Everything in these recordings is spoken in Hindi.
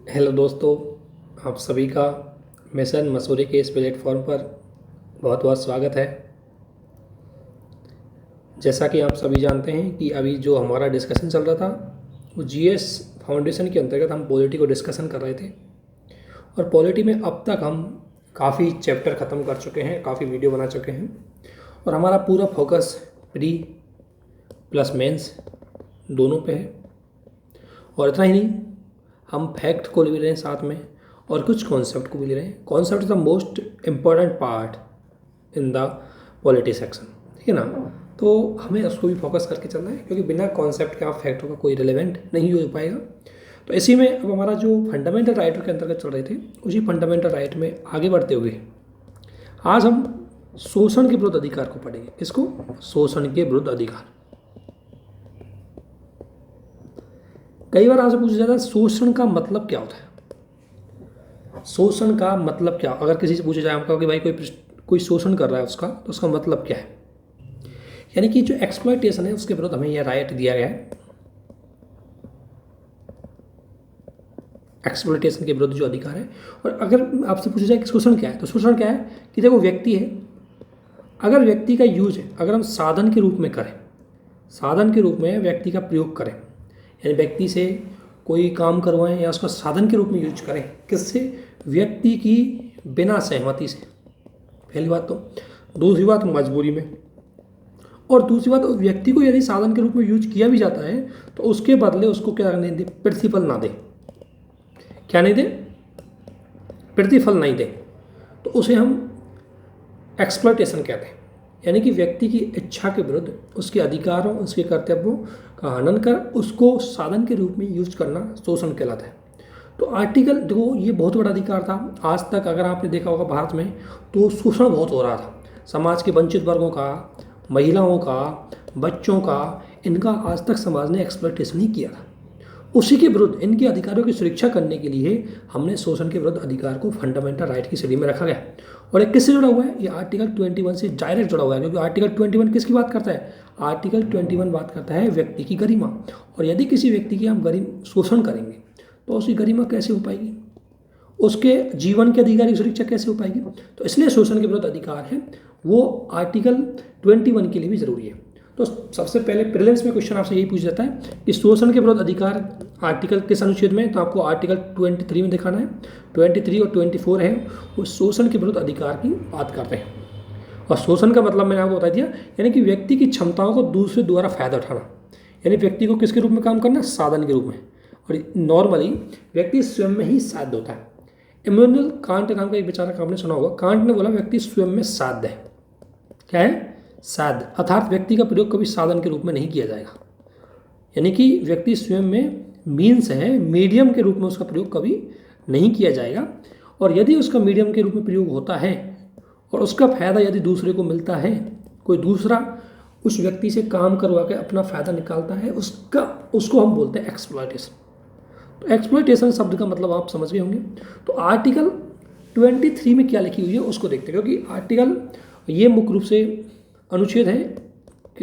हेलो दोस्तों, आप सभी का मिशन मसूरी के इस प्लेटफॉर्म पर बहुत बहुत स्वागत है। जैसा कि आप सभी जानते हैं कि अभी जो हमारा डिस्कशन चल रहा था वो जीएस फाउंडेशन के अंतर्गत हम पॉलिटी को डिस्कशन कर रहे थे। और पॉलिटी में अब तक हम काफ़ी चैप्टर ख़त्म कर चुके हैं, काफ़ी वीडियो बना चुके हैं और हमारा पूरा फोकस प्री प्लस मेंस दोनों पे है। और इतना ही नहीं, हम फैक्ट को भी ले रहे हैं साथ में और कुछ कॉन्सेप्ट को भी ले रहे हैं। Concept is the most important part in the polity section, ठीक है ना। तो हमें उसको भी फोकस करके चलना है क्योंकि बिना कॉन्सेप्ट के आप फैक्टों का कोई रिलेवेंट नहीं हो पाएगा। तो इसी में अब हमारा जो फंडामेंटल राइट के अंतर्गत चल रहे थे उसी फंडामेंटल राइट में आगे बढ़ते हुए आज हम शोषण के विरुद्ध अधिकार को पढ़ेंगे। इसको शोषण के विरुद्ध अधिकार। कई बार आपसे पूछा जाता है शोषण का मतलब क्या होता है। शोषण का मतलब क्या, अगर किसी से पूछा जाए आपका कि भाई कोई शोषण कर रहा है उसका, तो उसका मतलब क्या है। यानी कि जो एक्सप्लॉयटेशन है उसके विरुद्ध हमें यह राइट दिया गया है। एक्सप्लॉयटेशन के विरुद्ध जो अधिकार है। और अगर आपसे पूछा जाए कि शोषण क्या है, तो शोषण क्या है कि देखो व्यक्ति है, अगर व्यक्ति का यूज है, अगर हम साधन के रूप में करें, साधन के रूप में व्यक्ति का प्रयोग करें, यानी व्यक्ति से कोई काम करवाएं या उसका साधन के रूप में यूज करें, किससे, व्यक्ति की बिना सहमति से, पहली बात तो। दूसरी बात मजबूरी में। और दूसरी बात, उस व्यक्ति को यदि साधन के रूप में यूज किया भी जाता है तो उसके बदले उसको क्या नहीं दे, प्रतिफल ना दे। क्या नहीं दे, प्रतिफल नहीं दे, तो उसे हम एक्सप्लॉयटेशन कहते हैं। यानी कि व्यक्ति की इच्छा के विरुद्ध उसके अधिकारों, उसके कर्तव्यों का हनन कर उसको साधन के रूप में यूज करना शोषण कहलाता है। तो आर्टिकल देखो, ये बहुत बड़ा अधिकार था। आज तक अगर आपने देखा होगा भारत में तो शोषण बहुत हो रहा था। समाज के वंचित वर्गों का, महिलाओं का, बच्चों का, इनका आज तक समाज ने एक्सप्लॉयटेशन ही किया था। उसी के विरुद्ध, इनके अधिकारों की सुरक्षा करने के लिए हमने शोषण के विरुद्ध अधिकार को फंडामेंटल राइट की श्रेणी में रखा गया। और ये किससे जुड़ा हुआ है, ये आर्टिकल 21 से डायरेक्ट जुड़ा हुआ है। क्योंकि आर्टिकल 21 किसकी बात करता है, आर्टिकल 21 बात करता है व्यक्ति की गरिमा। और यदि किसी व्यक्ति की हम शोषण करेंगे तो उसकी गरिमा कैसे हो पाएगी, उसके जीवन के अधिकार की सुरक्षा कैसे हो पाएगी। तो इसलिए शोषण के विरुद्ध अधिकार है वो आर्टिकल 21 के लिए भी जरूरी है। तो सबसे पहले प्रीलिम्स में क्वेश्चन आपसे यही पूछा जाता है कि शोषण के विरुद्ध अधिकार आर्टिकल किस अनुच्छेद में, तो आपको आर्टिकल 23 में दिखाना है। 23 और 24 है वो शोषण के विरुद्ध अधिकार की बात करते हैं। और शोषण का मतलब मैंने आपको बता दिया, यानी कि व्यक्ति की क्षमताओं को दूसरे द्वारा फायदा उठाना। यानी व्यक्ति को किसके रूप में काम करना, साधन के रूप में। और नॉर्मली व्यक्ति स्वयं में ही साध्य होता है। इमैनुअल कांट नाम का एक बेचारा, आपने सुना होगा, कांट ने बोला व्यक्ति स्वयं में साध्य है। क्या है, साध्य, अर्थात व्यक्ति का प्रयोग कभी साधन के रूप में नहीं किया जाएगा। यानी कि व्यक्ति स्वयं में मीन्स है, मीडियम के रूप में उसका प्रयोग कभी नहीं किया जाएगा। और यदि उसका मीडियम के रूप में प्रयोग होता है और उसका फायदा यदि दूसरे को मिलता है, कोई दूसरा उस व्यक्ति से काम करवा के अपना फायदा निकालता है, उसको हम बोलते हैं एक्सप्लॉयटेशन। तो एक्सप्लॉयटेशन शब्द का मतलब आप समझ गए होंगे। तो आर्टिकल 23 में क्या लिखी हुई है उसको देखते हैं, क्योंकि आर्टिकल ये मुख्य रूप से अनुच्छेद है।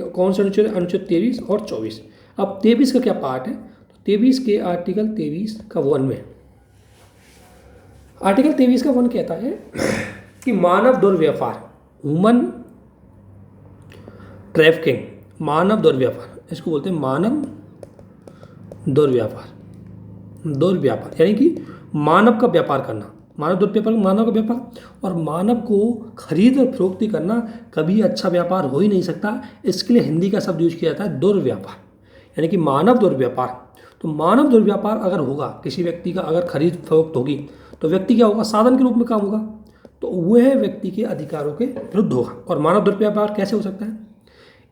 कौन से अनुच्छेद, अनुच्छेद 23 और 24। अब 23 का क्या पार्ट है, तो 23 के आर्टिकल 23 का 1 में, आर्टिकल 23 का 1 कहता है कि मानव दुर्व्यवहार, ह्यूमन ट्रैफिकिंग, मानव दुर्व्यवहार, इसको बोलते हैं मानव दुर्व्यवहार। दुर्व्यापार यानी कि मानव का व्यापार करना, मानव दुर्व्यापार, मानव का व्यापार। और मानव को खरीद और फरोख्ती करना कभी अच्छा व्यापार हो ही नहीं सकता। इसके लिए हिंदी का शब्द यूज किया जाता है दुर्व्यापार, यानी कि मानव दुर्व्यापार। तो मानव दुर्व्यापार अगर होगा, किसी व्यक्ति का अगर खरीद फरोख्त होगी, तो व्यक्ति क्या होगा, साधन के रूप में काम होगा, तो वह व्यक्ति के अधिकारों के विरुद्ध होगा। और मानव दुर्व्यापार कैसे हो सकता है,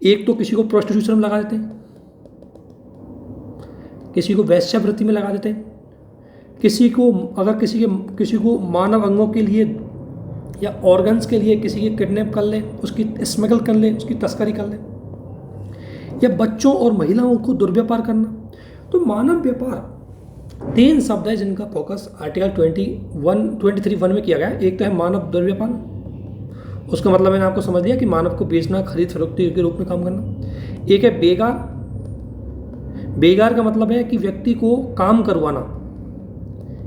एक तो किसी को प्रोस्टिट्यूशन में लगा देते हैं, किसी को वेश्यावृत्ति में लगा देते हैं, किसी को अगर किसी को मानव अंगों के लिए या ऑर्गन्स के लिए किसी के किडनैप कर ले, उसकी स्मगल कर ले, उसकी तस्करी कर ले, या बच्चों और महिलाओं को दुर्व्यापार करना। तो मानव व्यापार 3 शब्द है जिनका फोकस आर्टिकल 23(1) में किया गया है। एक तो है मानव दुर्व्यापार, उसका मतलब मैंने आपको समझ दिया कि मानव को बेचना, खरीद फरोख्ती के रूप में काम करना। एक है बेगार, बेगार का मतलब है कि व्यक्ति को काम करवाना,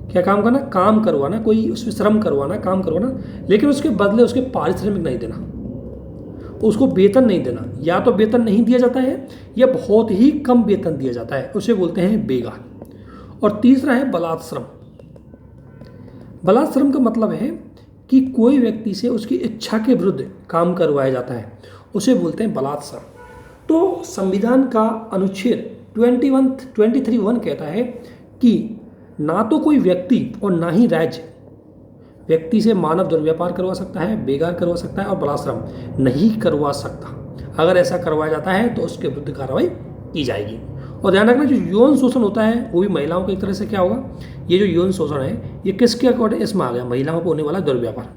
क्या काम करना, काम करवाना, कोई उसमें श्रम करवाना, काम करवाना, लेकिन उसके बदले उसके पारिश्रमिक नहीं देना, उसको वेतन नहीं देना, या तो वेतन नहीं दिया जाता है या बहुत ही कम वेतन दिया जाता है, उसे बोलते हैं बेगार। और तीसरा है बलात् श्रम। बलात् श्रम का मतलब है कि कोई व्यक्ति से उसकी इच्छा के विरुद्ध काम करवाया जाता है, उसे बोलते हैं बलात् श्रम। तो संविधान का अनुच्छेद 23(1) कहता है कि ना तो कोई व्यक्ति और ना ही राज्य व्यक्ति से मानव दुर्व्यापार करवा सकता है, बेगार करवा सकता है और बलाश्रम नहीं करवा सकता। अगर ऐसा करवाया जाता है तो उसके विरुद्ध कार्रवाई की जाएगी। और ध्यान रखना, जो यौन शोषण होता है वो भी महिलाओं के एक तरह से क्या होगा, ये जो यौन शोषण है ये किसके अकॉर्डिंग इसमें आ गया, महिलाओं को होने वाला दुर्व्यापार।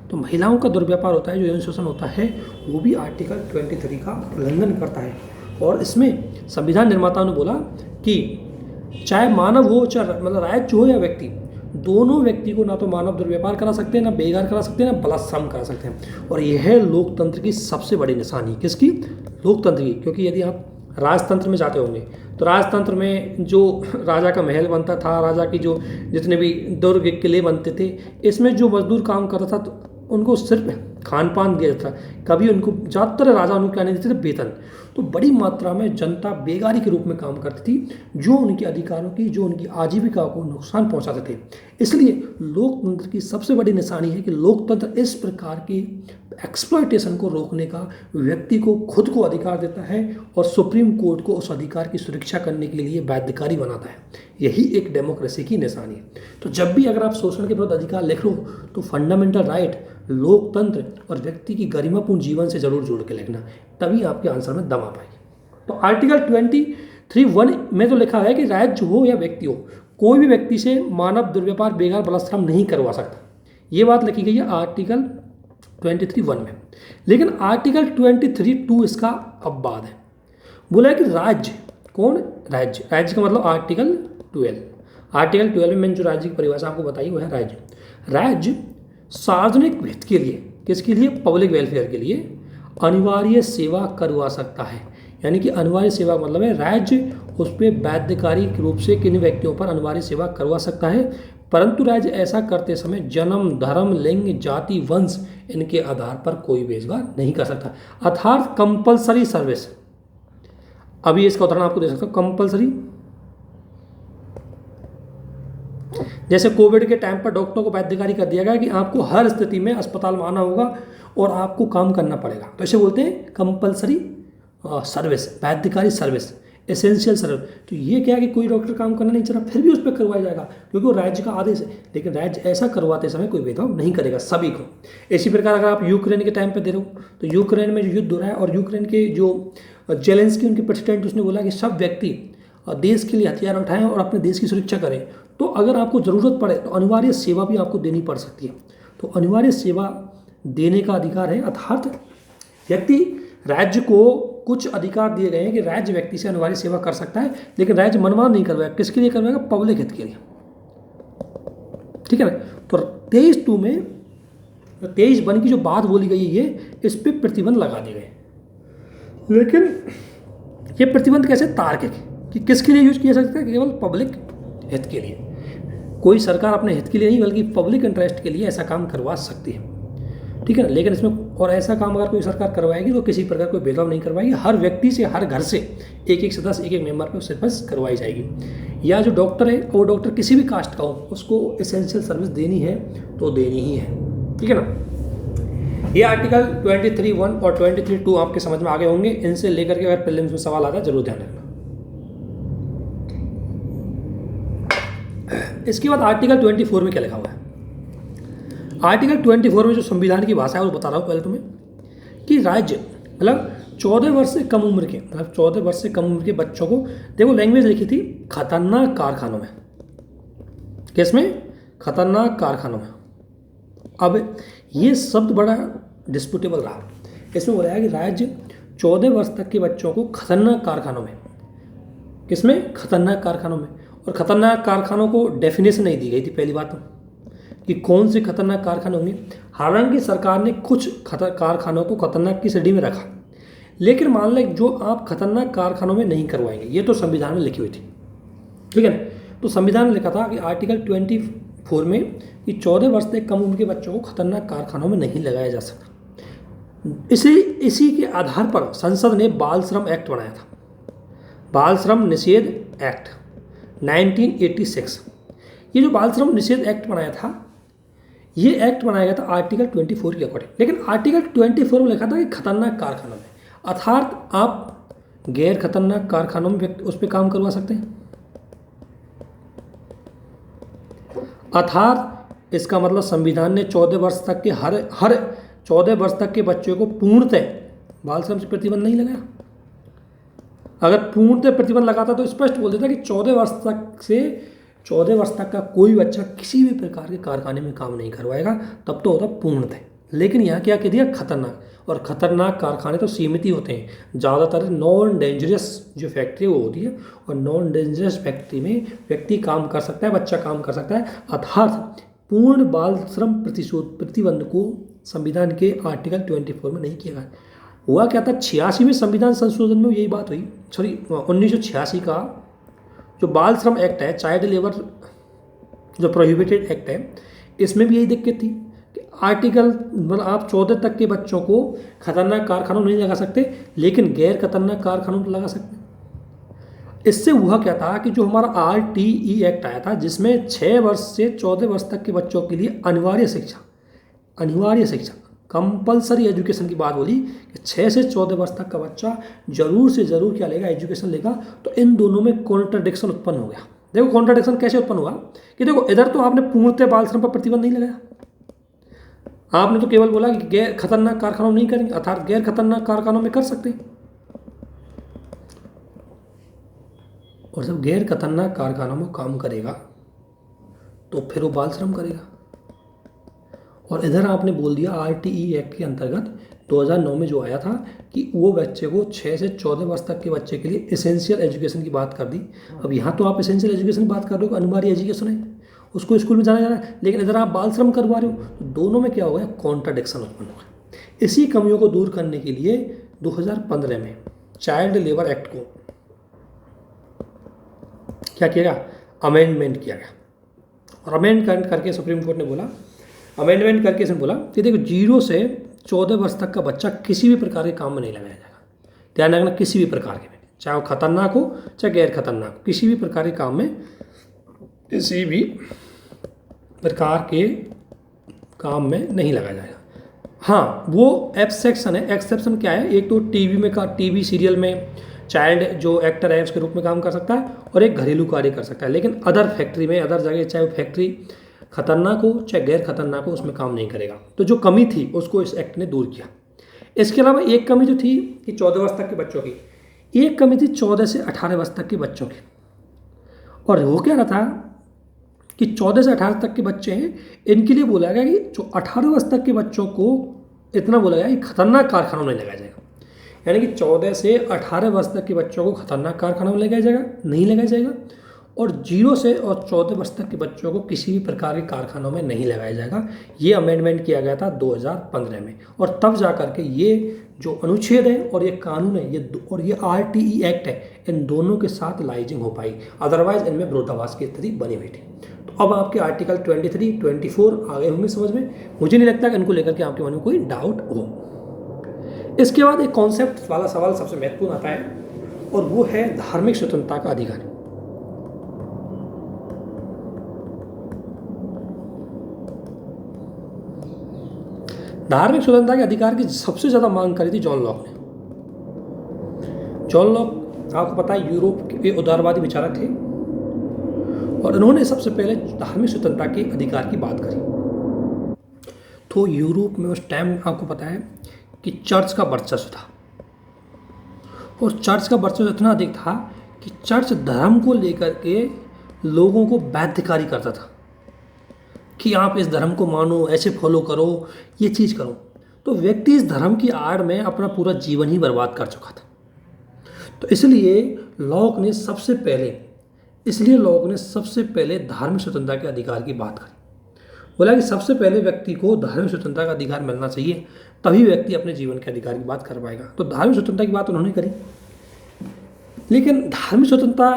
तो महिलाओं का दुर्व्यापार होता है, जो यौन शोषण होता है वो भी आर्टिकल 23 का उल्लंघन करता है। और इसमें संविधान निर्माताओं ने बोला कि चाहे मानव हो, चाहे मतलब राज्य हो या व्यक्ति, दोनों व्यक्ति को ना तो मानव दुर्व्यापार करा सकते हैं, ना बेगार करा सकते हैं, ना बलात्श्रम करा सकते हैं। और यह है लोकतंत्र की सबसे बड़ी निशानी। किसकी? लोकतंत्र की। क्योंकि यदि आप राजतंत्र में जाते होंगे तो राजतंत्र में जो राजा का महल बनता था, राजा की जो जितने भी दुर्ग किले बनते थे, इसमें जो मजदूर काम करता था तो उनको सिर्फ खान पान दिया जाता था, कभी उनको ज़्यादातर राजा उनको क्या नहीं देते थे, वेतन। तो बड़ी मात्रा में जनता बेगारी के रूप में काम करती थी, जो उनके अधिकारों की, जो उनकी आजीविका को नुकसान पहुंचाते थे। इसलिए लोकतंत्र की सबसे बड़ी निशानी है कि लोकतंत्र इस प्रकार की एक्सप्लॉयटेशन को रोकने का व्यक्ति को खुद को अधिकार देता है और सुप्रीम कोर्ट को उस अधिकार की सुरक्षा करने के लिए बाध्यकारी बनाता है। यही एक डेमोक्रेसी की निशानी है। तो जब भी अगर आप शोषण के विरुद्ध अधिकार लिख लो तो फंडामेंटल राइट, लोकतंत्र और व्यक्ति की गरिमापूर्ण जीवन से जरूर जोड़ के लिखना, तभी आपके आंसर में दम आ पाएगी। तो आर्टिकल 23(1) में तो लिखा है कि राज्य हो या व्यक्ति हो, कोई भी व्यक्ति से मानव दुर्व्यापार, बेगार, बलात्कार नहीं करवा सकता। ये बात लिखी गई है आर्टिकल 23(1) में। लेकिन आर्टिकल 23(2) इसका अपवाद है। बोला है कि राज्य, कौन? राज्य। राज्य का मतलब आर्टिकल 12 में मैंने जो राज्य की परिभाषा आपको बताई वो है राज्य। राज्य सार्वजनिक हित के लिए, किसके लिए? पब्लिक वेलफेयर के लिए अनिवार्य सेवा करवा सकता है। यानी कि अनिवार्य सेवा मतलब है राज्य उस पर बाध्यकारी रूप से किन व्यक्तियों पर अनिवार्य सेवा करवा सकता है, परंतु राज्य ऐसा करते समय जन्म, धर्म, लिंग, जाति, वंश इनके आधार पर कोई भेदभाव नहीं कर सकता। अर्थात कंपलसरी सर्विस। अभी इसका उदाहरण आपको दे सकता हूँ। कंपलसरी, जैसे कोविड के टाइम पर डॉक्टरों को बाध्यकारी कर दिया गया कि आपको हर स्थिति में अस्पताल में आना होगा और आपको काम करना पड़ेगा, तो इसे बोलते हैं कंपलसरी सर्विस, बाध्यकारी सर्विस, एसेंशियल सर्विस। तो ये क्या है कि कोई डॉक्टर काम करना नहीं चाह रहा, फिर भी उस पर करवाया जाएगा क्योंकि वो राज्य का आदेश है। लेकिन राज्य ऐसा करवाते समय कोई भेदभाव नहीं करेगा सभी को। इसी प्रकार अगर आप यूक्रेन के टाइम पे दे रहे हो तो यूक्रेन में जो युद्ध हो रहा है और यूक्रेन के जो जेलेंस्की उनके प्रेसिडेंट, उसने बोला कि सब व्यक्ति देश के लिए हथियार उठाएं और अपने देश की सुरक्षा करें। तो अगर आपको ज़रूरत पड़े तो अनिवार्य सेवा भी आपको देनी पड़ सकती है। तो अनिवार्य सेवा देने का अधिकार है। अर्थात व्यक्ति, राज्य को कुछ अधिकार दिए गए हैं कि राज्य व्यक्ति से अनिवार्य सेवा कर सकता है, लेकिन राज्य मनमानी नहीं करवाएगा। किसके लिए करवाएगा? पब्लिक हित के लिए। ठीक है ना। तो 23(2) में 23(1) की जो बात बोली गई है इस पर प्रतिबंध लगा दिए गए। लेकिन ये प्रतिबंध कैसे? तार्किक, कि किसके लिए यूज किया जा सकता है? केवल पब्लिक हित के लिए। कोई सरकार अपने हित के लिए नहीं बल्कि पब्लिक इंटरेस्ट के लिए ऐसा काम करवा सकती है। ठीक है ना। लेकिन इसमें और ऐसा काम अगर कोई सरकार करवाएगी तो किसी प्रकार कोई भेदभाव नहीं करवाएगी। हर व्यक्ति से, हर घर से एक एक सदस्य, एक एक मेंबर पे सर्विस करवाई जाएगी। या जो डॉक्टर है वो डॉक्टर किसी भी कास्ट का हो, उसको एसेंशियल सर्विस देनी है तो देनी ही है। ठीक है ना। ये आर्टिकल 23(1) और 23(2) आपके समझ में आ गए होंगे। इनसे लेकर के अगर प्रीलिम्स में सवाल आता है जरूर ध्यान रखना। इसके बाद आर्टिकल 24 में क्या लिखा हुआ है? आर्टिकल 24 में जो संविधान की भाषा है वो बता रहा हूँ पहले तुम्हें, कि राज्य मतलब 14 वर्ष से कम उम्र के, मतलब 14 वर्ष से कम उम्र के बच्चों को, देखो लैंग्वेज लिखी थी खतरनाक कारखानों में। किसमें? खतरनाक कारखानों में। अब ये शब्द बड़ा डिस्प्यूटेबल रहा। इसमें बोला है कि राज्य 14 वर्ष तक के बच्चों को खतरनाक कारखानों में, किसमें? खतरनाक कारखानों में। और खतरनाक कारखानों को डेफिनेशन नहीं दी गई थी पहली बात तो, कि कौन से खतरनाक कारखाने होंगे। हालांकि सरकार ने कुछ कारखानों को खतरनाक की श्रेणी में रखा, लेकिन मान लें जो आप खतरनाक कारखानों में नहीं करवाएंगे, ये तो संविधान में लिखी हुई थी। ठीक है ना। तो संविधान ने लिखा था कि आर्टिकल 24 में कि 14 वर्ष से कम उम्र के बच्चों को खतरनाक कारखानों में नहीं लगाया जा सकता। इसी के आधार पर संसद ने बाल श्रम एक्ट बनाया था, बाल श्रम निषेध एक्ट 1986। ये जो बाल श्रम निषेध एक्ट बनाया था, ये एक्ट बनाया गया था आर्टिकल 24 के अकॉर्डिंग। लेकिन आर्टिकल 24 में लिखा था कि खतरनाक कारखानों में, अर्थात आप गैर खतरनाक कारखानों में उस पर काम करवा सकते हैं। अर्थात इसका मतलब संविधान ने 14 वर्ष तक के हर 14 वर्ष तक के बच्चों को पूर्णतः बाल श्रम से प्रतिबंध नहीं लगाया। अगर पूर्णतः प्रतिबंध लगाता तो स्पष्ट बोल देता कि 14 वर्ष तक का कोई बच्चा किसी भी प्रकार के कारखाने में काम नहीं करवाएगा, तब तो होता पूर्णतः। लेकिन यहाँ क्या कह दिया, खतरनाक। और खतरनाक कारखाने तो सीमित ही होते हैं, ज़्यादातर नॉन डेंजरस जो फैक्ट्री वो होती है, और नॉन डेंजरस फैक्ट्री में व्यक्ति काम कर सकता है, बच्चा काम कर सकता है। अर्थात पूर्ण बाल श्रम प्रतिबंध को संविधान के आर्टिकल 24 में नहीं किया गया। हुआ क्या था, 86 में संविधान संशोधन में यही बात हुई, 1986 का जो बाल श्रम एक्ट है, चाइल्ड लेबर जो प्रोहिबिटेड एक्ट है, इसमें भी यही दिक्कत थी कि आर्टिकल मतलब आप 14 तक के बच्चों को खतरनाक कारखानों नहीं लगा सकते, लेकिन गैर खतरनाक कारखानों पर लगा सकते। इससे हुआ क्या था कि जो हमारा RTE एक्ट आया था, जिसमें 6 वर्ष से 14 वर्ष तक के बच्चों के लिए अनिवार्य शिक्षा कंपलसरी एजुकेशन की बात बोली कि 6 से 14 वर्ष तक का बच्चा जरूर से जरूर क्या लेगा, एजुकेशन लेगा। तो इन दोनों में कॉन्ट्राडिक्शन उत्पन्न हो गया। देखो कॉन्ट्राडिक्शन कैसे उत्पन्न हुआ कि देखो इधर तो आपने पूर्णतः बाल श्रम पर प्रतिबंध नहीं लगाया, आपने तो केवल बोला कि गैर खतरनाक कारखानों नहीं करेंगे, अर्थात गैर खतरनाक कारखानों में कर सकते हैं। और जब गैर खतरनाक कारखानों में काम करेगा तो फिर वो बाल श्रम करेगा। और इधर आपने बोल दिया RTE एक्ट के अंतर्गत 2009 में जो आया था कि वो बच्चे को 6 से 14 वर्ष तक के बच्चे के लिए एसेंशियल एजुकेशन की बात कर दी। अब यहाँ तो आप एसेंशियल एजुकेशन की बात कर रहे हो, अनिवार्य एजुकेशन है, उसको स्कूल में जाना है, लेकिन इधर आप बाल श्रम करवा रहे हो, तो दोनों में क्या हो गया, कॉन्ट्राडिक्शन उत्पन्न हो गया। इसी कमियों को दूर करने के लिए 2015 में चाइल्ड लेबर एक्ट को क्या किया गया, अमेंडमेंट किया गया। और अमेंडमेंट करके सुप्रीम कोर्ट ने बोला, अमेंडमेंट करके इसने बोला कि देखो 0 से 14 वर्ष तक का बच्चा किसी भी प्रकार के काम में नहीं लगाया जाएगा। ध्यान रखना, किसी भी प्रकार के में, चाहे वो खतरनाक हो चाहे गैर खतरनाक हो, किसी भी प्रकार के काम में, किसी भी प्रकार के काम में नहीं लगाया जाएगा। हाँ, वो एक्सेप्शन है। एक्सेप्शन क्या है, एक तो टीवी सीरियल में चाइल्ड जो एक्टर है उसके रूप में काम कर सकता है, और एक घरेलू कार्य कर सकता है। लेकिन अदर फैक्ट्री में, अदर जगह, चाहे वो फैक्ट्री खतरनाक हो चाहे गैर खतरनाक हो, उसमें काम नहीं करेगा। तो जो कमी थी उसको इस एक्ट ने दूर किया। इसके अलावा एक कमी जो थी कि 14 वर्ष तक के बच्चों की, एक कमी थी 14 से 18 वर्ष तक के बच्चों की। और वो क्या रहा था कि 14 से 18 तक के बच्चे हैं, इनके लिए बोला गया कि जो 18 वर्ष तक के बच्चों को इतना बोला गया कि खतरनाक कारखानों में लगाया जाएगा। यानी कि 14 से 18 वर्ष तक के बच्चों को खतरनाक कारखानों में लगाया जाएगा, नहीं लगाया जाएगा। और 0 से और 14 वर्ष तक के बच्चों को किसी भी प्रकार के कारखानों में नहीं लगाया जाएगा। ये अमेंडमेंट किया गया था 2015 में, और तब जा करके ये जो अनुच्छेद है और ये कानून है, ये RTE एक्ट है, इन दोनों के साथ लाइजिंग हो पाई। अदरवाइज इनमें विरोधाभास की स्थिति बनी हुई थी। तो अब आपके आर्टिकल 23, 24 आ गए होंगे समझ में। मुझे नहीं लगता कि इनको लेकर के आपके मन में कोई डाउट हो। इसके बाद एक कॉन्सेप्ट वाला सवाल सबसे महत्वपूर्ण आता है, और वो है धार्मिक स्वतंत्रता का अधिकार। धार्मिक स्वतंत्रता के अधिकार की सबसे ज़्यादा मांग करी थी जॉन लॉक ने। जॉन लॉक आपको पता है यूरोप के उदारवादी विचारक थे, और उन्होंने सबसे पहले धार्मिक स्वतंत्रता के अधिकार की बात करी। तो यूरोप में उस टाइम आपको पता है कि चर्च का वर्चस्व था, और चर्च का वर्चस्व इतना अधिक था कि चर्च धर्म को लेकर के लोगों को बाध्यकारी करता था कि आप इस धर्म को मानो, ऐसे फॉलो करो, ये चीज़ करो। तो व्यक्ति इस धर्म की आड़ में अपना पूरा जीवन ही बर्बाद कर चुका था। तो इसलिए लॉक ने सबसे पहले धार्मिक स्वतंत्रता के अधिकार की बात करी। बोला कि सबसे पहले व्यक्ति को धार्मिक स्वतंत्रता का अधिकार मिलना चाहिए, तभी व्यक्ति अपने जीवन के अधिकार की बात कर पाएगा। तो धार्मिक स्वतंत्रता की बात उन्होंने करी। लेकिन धार्मिक स्वतंत्रता